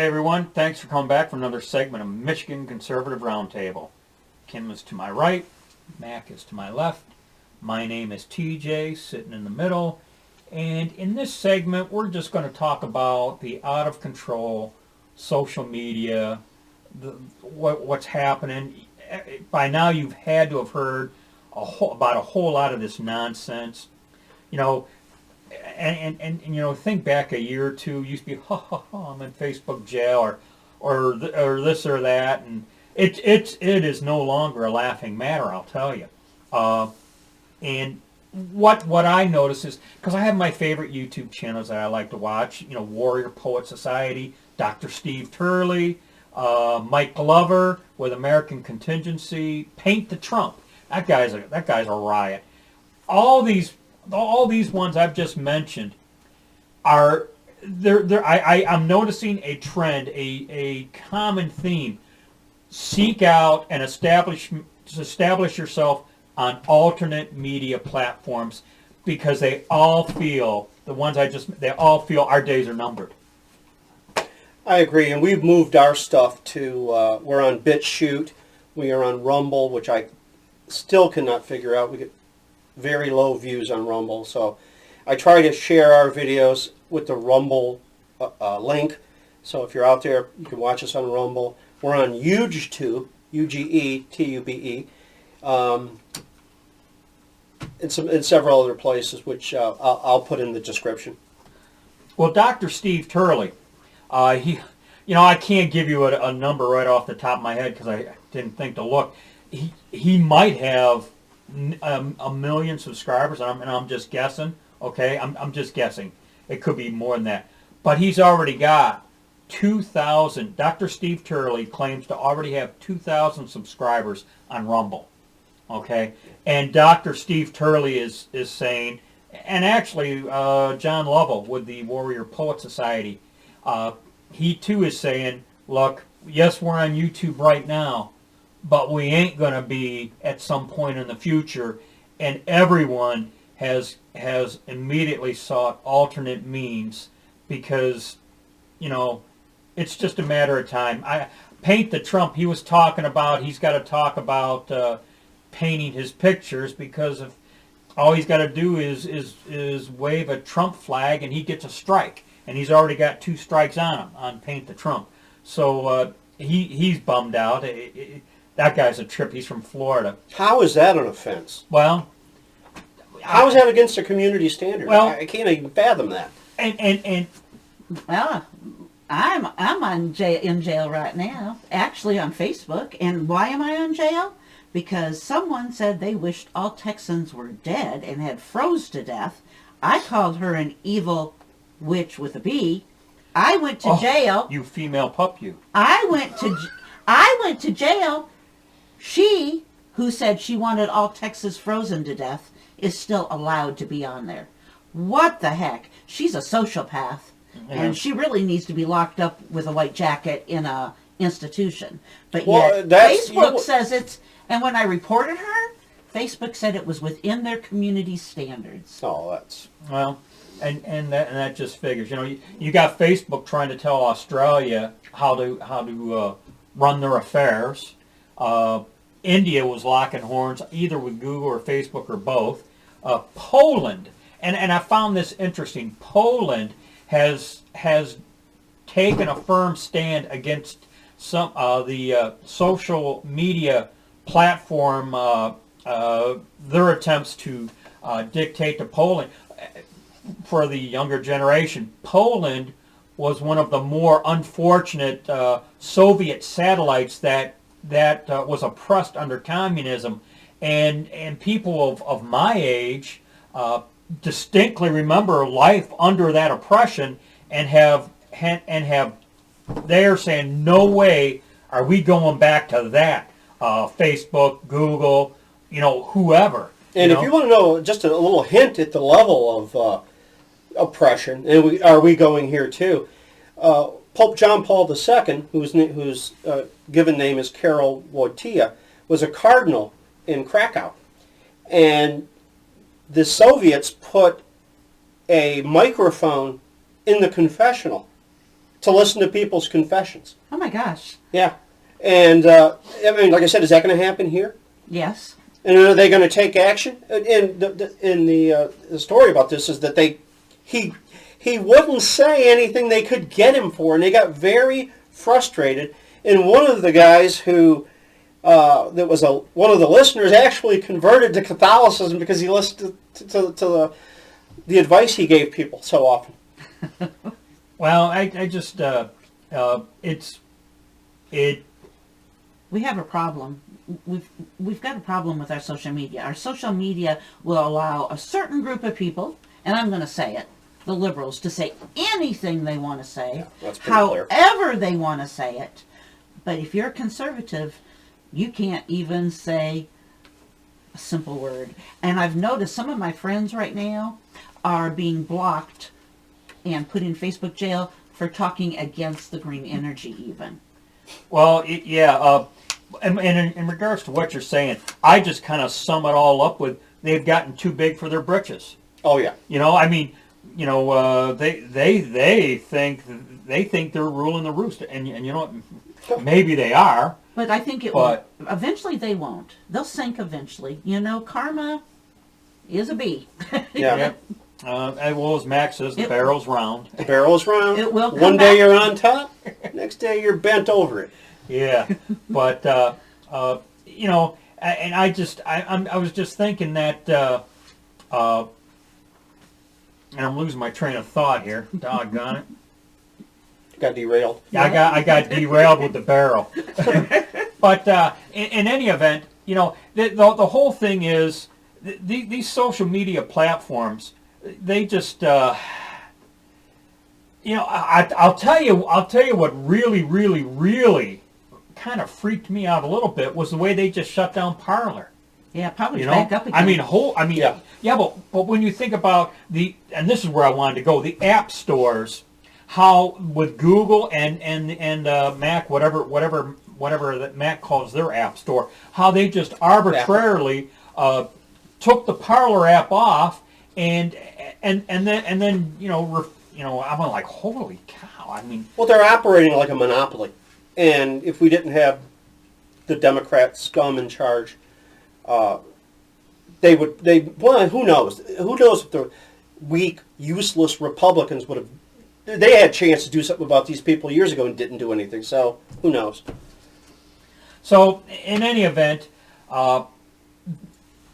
Hey everyone, thanks for coming back for another segment of Michigan Conservative Roundtable. Kim is to my right, Mac is to my left. My name is TJ, sitting in the middle. And in this segment, we're just going to talk about the out-of-control social media, what's happening. By now, you've had to have heard about a whole lot of this nonsense. You know, and you know, think back a year or two, used to be, I'm in Facebook jail, or this or that, and it is no longer a laughing matter, I'll tell you. And what I notice is, because I have my favorite YouTube channels that I like to watch, you know, Warrior Poet Society, Dr. Steve Turley, Mike Glover with American Contingency, Paint the Trump. That guy's a riot. All these ones I've just mentioned are I'm noticing a trend, a common theme. Seek out and establish yourself on alternate media platforms, because they all feel our days are numbered. I agree, and we've moved our stuff to we're on BitChute, we are on Rumble, which I still cannot figure out. We get very low views on Rumble, so I try to share our videos with the Rumble link. So if you're out there, you can watch us on Rumble. We're on UGEtube, UGEtube, and several other places, which I'll put in the description. Well, Dr. Steve Turley, I can't give you a number right off the top of my head because I didn't think to look. He might have a million subscribers, and I'm just guessing. Okay, I'm just guessing. It could be more than that, but he's already got 2,000. Dr. Steve Turley claims to already have 2,000 subscribers on Rumble. Okay, and Dr. Steve Turley is saying, and actually John Lovell with the Warrior Poet Society, he too is saying, look, yes, we're on YouTube right now, but we ain't going to be at some point in the future. And everyone has immediately sought alternate means, because, you know, it's just a matter of time. Paint the Trump, he was talking about, he's got to talk about painting his pictures, because if all he's got to do is wave a Trump flag and he gets a strike. And he's already got 2 strikes on him on Paint the Trump. So he's bummed out. That guy's a trip. He's from Florida. How is that an offense? Well, how is that against a community standard? Well, I can't even fathom that. And well, I'm in jail right now, actually on Facebook. And why am I on jail? Because someone said they wished all Texans were dead and had froze to death. I called her an evil witch with a B. I went to jail. You female pup, you. I went to jail. She, who said she wanted all Texas frozen to death, is still allowed to be on there. What the heck? She's a sociopath, and she really needs to be locked up with a white jacket in a institution. But yet Facebook says it's, and when I reported her, Facebook said it was within their community standards. Oh, that's... Well, and that just figures. You know, you got Facebook trying to tell Australia how to run their affairs. India was locking horns either with Google or Facebook or both. Poland, and I found this interesting. Poland has taken a firm stand against some the social media platform, their attempts to dictate to Poland. For the younger generation, Poland was one of the more unfortunate Soviet satellites that was oppressed under communism, and people of my age distinctly remember life under that oppression, and have they're saying, no way are we going back to that. Facebook, Google, you know, whoever. And if you want to know just a little hint at the level of oppression, and are we going here too? Pope John Paul II, whose given name is Karol Wojtyła, was a cardinal in Krakow, and the Soviets put a microphone in the confessional to listen to people's confessions. Oh my gosh. Yeah. And, I mean, like I said, is that going to happen here? Yes. And are they going to take action? And the story about this is that he wouldn't say anything they could get him for, and they got very frustrated. And one of the guys who that was one of the listeners actually converted to Catholicism because he listened to the advice he gave people so often. Well, I just We have a problem. We've got a problem with our social media. Our social media will allow a certain group of people, and I'm going to say it, the liberals, to say anything they want to say, Yeah, that's pretty clear. however they want to say it. But if you're a conservative, you can't even say a simple word. And I've noticed some of my friends right now are being blocked and put in Facebook jail for talking against the green energy even. Well, and in regards to what you're saying, I just kind of sum it all up with they've gotten too big for their britches. Oh, yeah. You know, I mean, you know, they think they're ruling the roost, and you know, maybe they are. But I think it will. Eventually they won't. They'll sink eventually. You know, karma is a bee. Yeah. Well, as Max says, the barrel's round. The barrel is round. It will come One day back. you're on top, next day you're bent over it. Yeah, but you know, and I was just thinking that, and I'm losing my train of thought here. Doggone it! Got derailed. I got derailed with the barrel. But in any event, you know, the whole thing is these social media platforms. They just, you know, I'll tell you what really kind of freaked me out a little bit was the way they just shut down Parlor. Yeah, probably You know, back up again. yeah, but when you think about and this is where I wanted to go, the app stores, how with Google and Mac, whatever that Mac calls their app store, how they just arbitrarily took the Parlor app off. And then you know I'm like, holy cow! I mean, Well, they're operating like a monopoly, and if we didn't have the Democrat scum in charge, well, who knows if the weak, useless Republicans would have. They had a chance to do something about these people years ago and didn't do anything. So who knows? so in any event,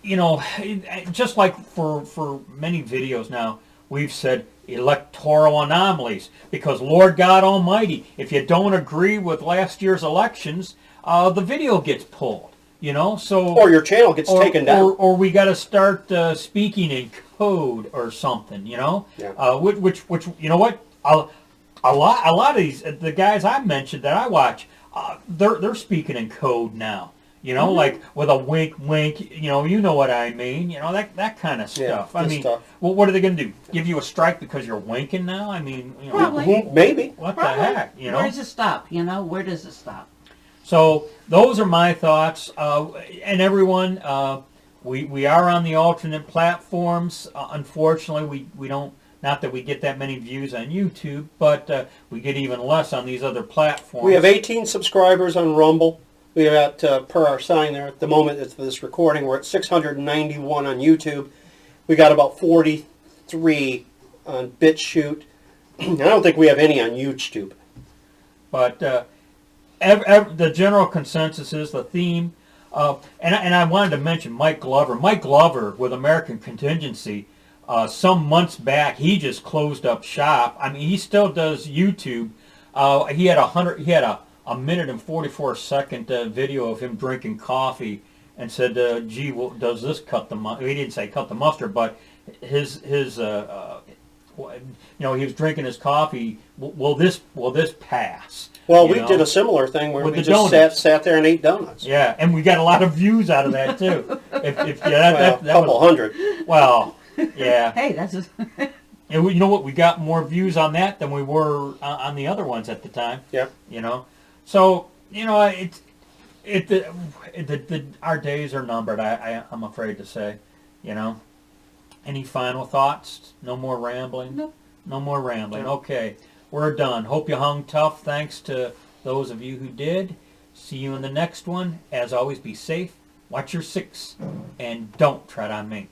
you know, just like for many videos now, we've said electoral anomalies because Lord God Almighty, if you don't agree with last year's elections, the video gets pulled. You know, so Or your channel gets taken down. or we got to start speaking in code or something. You know, Yeah. which you know what, a lot of these the guys I mentioned that I watch, they're speaking in code now. You know, like with a wink, wink. You know what I mean. You know that kind of stuff. Yeah, I good mean, stuff. well, what are they going to do? Give you a strike because you're winking now? I mean, you know, Probably. Maybe. what Probably. the heck? You know. Where does it stop? You know, where does it stop? So those are my thoughts. And everyone, we are on the alternate platforms. Unfortunately, we don't. Not that we get that many views on YouTube, but we get even less on these other platforms. We have 18 subscribers on Rumble. We are at, per our sign there, at the moment of this recording, we're at 691 on YouTube. We got about 43 on BitChute. I don't think we have any on UGEtube. But the general consensus is the theme. And I wanted to mention Mike Glover. Mike Glover with American Contingency, some months back, he just closed up shop. I mean, he still does YouTube. He had a minute and 44-second video of him drinking coffee, and said, "Gee, well, does this cut the mustard?" He didn't say cut the mustard, but his you know, he was drinking his coffee. Will this pass? Well, You we know? did a similar thing where With we the just donuts. sat there and ate donuts. Yeah, and we got a lot of views out of that too. If Well, a couple hundred. Well, yeah. Hey, that's just... And you know what? We got more views on that than we were on the other ones at the time. Yeah. You know, so you know our days are numbered. I'm afraid to say. You know. Any final thoughts? No more rambling. Nope. No more rambling. No. Okay. we're done. Hope you hung tough. Thanks to those of you who did. See you in the next one. As always, be safe, watch your six, and don't tread on me.